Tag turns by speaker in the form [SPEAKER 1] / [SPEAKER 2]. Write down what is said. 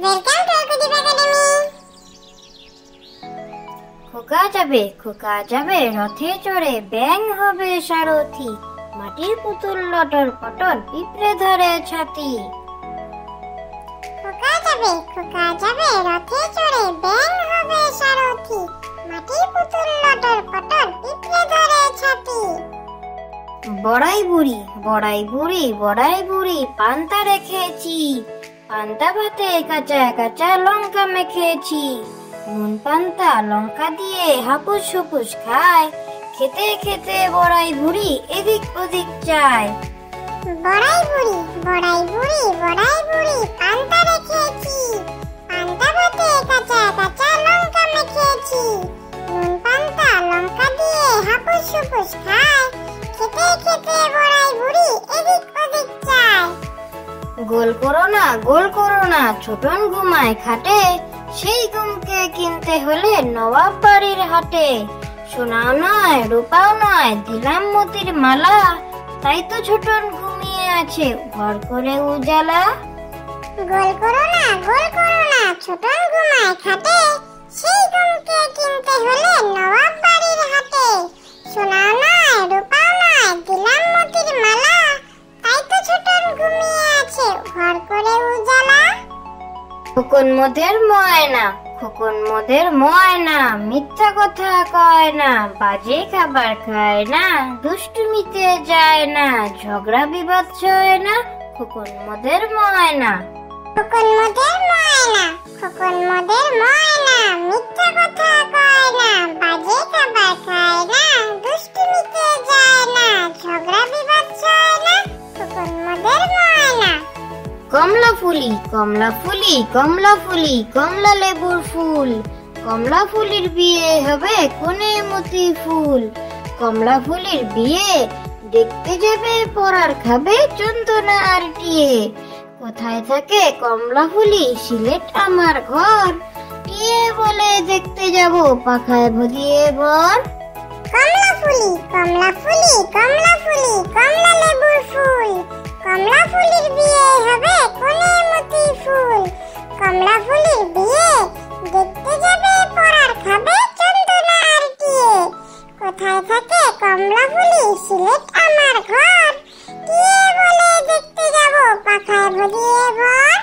[SPEAKER 1] Welcome to কুদিপ academy.
[SPEAKER 2] খোকা যাবে রথে চড়ে, ব্যাং হবে সারথি, মাটির পুতুল লটর পটর, পিঁপড়ে ধরে ছাতি।
[SPEAKER 1] খোকা যাবে রথে চড়ে, ব্যাং হবে সারথি, মাটির পুতুল লটর পটর, পিঁপড়ে ধরে ছাতি।
[SPEAKER 2] বড়াই বুড়ি পান্তা রেখেছি, পান্তা ভাতে কাঁচা কাঁচা লঙ্কা মেখেছি। নুন পান্তা লঙ্কা দিয়ে হাপুস হুপুস খায়, খেতে খেতে বড়াই বুড়ি এদিক ওদিক চায়।
[SPEAKER 1] বড়াই বুড়ি পান্তা রেখেছি, পান্তা ভাতে কাঁচা কাঁচা লঙ্কা মেখেছি। নুন পান্তা লঙ্কা দিয়ে হাপুস হুপুস খায়, খেতে খেতে বড়াই বুড়ি এদিক ওদিক চায়।
[SPEAKER 2] গোল করো না ছোটন ঘুমায় খাটে, সেই ঘুমকে কিনতে হলে নবাব বাড়ির হাটে। সোনাও নয় রূপাও নয় দিলাম মতির মালা, তাই তো ছোটন ঘুমিয়ে আছে ঘর করে উজালা।
[SPEAKER 1] গোল করো না ছোটন ঘুমায় খাটে, সেই ঘুমকে কিনতে হলে নবাব বাড়ির হাটে। সোনাও নয় রূপাও নয় দিলাম মতির মালা, তাই তো ছোটন ঘুমিয়ে আছে ঘর করে উজালা।
[SPEAKER 2] খোকন মোদের ময়না, মিথ্যা কথা কয় না, বাজে খাবার খায় না, দুষ্টুমিতে যায় না, ঝগড়া বিবাদ সয় না, খোকন মোদের ময়না।
[SPEAKER 1] খোকন মোদের ময়না, মিথ্যা কথা কয় না, বাজে খাবার খায় না, দুষ্টুমিতে যায় না, ঝগড়া বিবাদ সয় না, খোকন মোদের ময়না।
[SPEAKER 2] কমলা ফুলি কমলা লেবুর ফুল, কমলা ফুলির বিয়ে হবে কোনে মতি ফুল। কমলা ফুলির বিয়ে দেখতে যাবে, পরার খাবে চন্দনা আর টিয়ে। কোথায় থাকে কমলা ফুলি, সিলেট আমার ঘর, টিয়ে বলে দেখতে যাব পাখায় ভরিয়ে বর।
[SPEAKER 1] কমলা ফুলি কমলা লেবুর ফুল, কমলা ফুলির বিয়ে হবে কোনে মতি ফুল। কমলা ফুলির বিয়ে দেখতে যাবে, পরার খাবে চন্দনা আর টিয়ে। কোথায় থাকে কমলা ফুলি, সিলেট আমার ঘর, টিয়ে বলে দেখতে যাব পাখায় ভরিয়ে বর।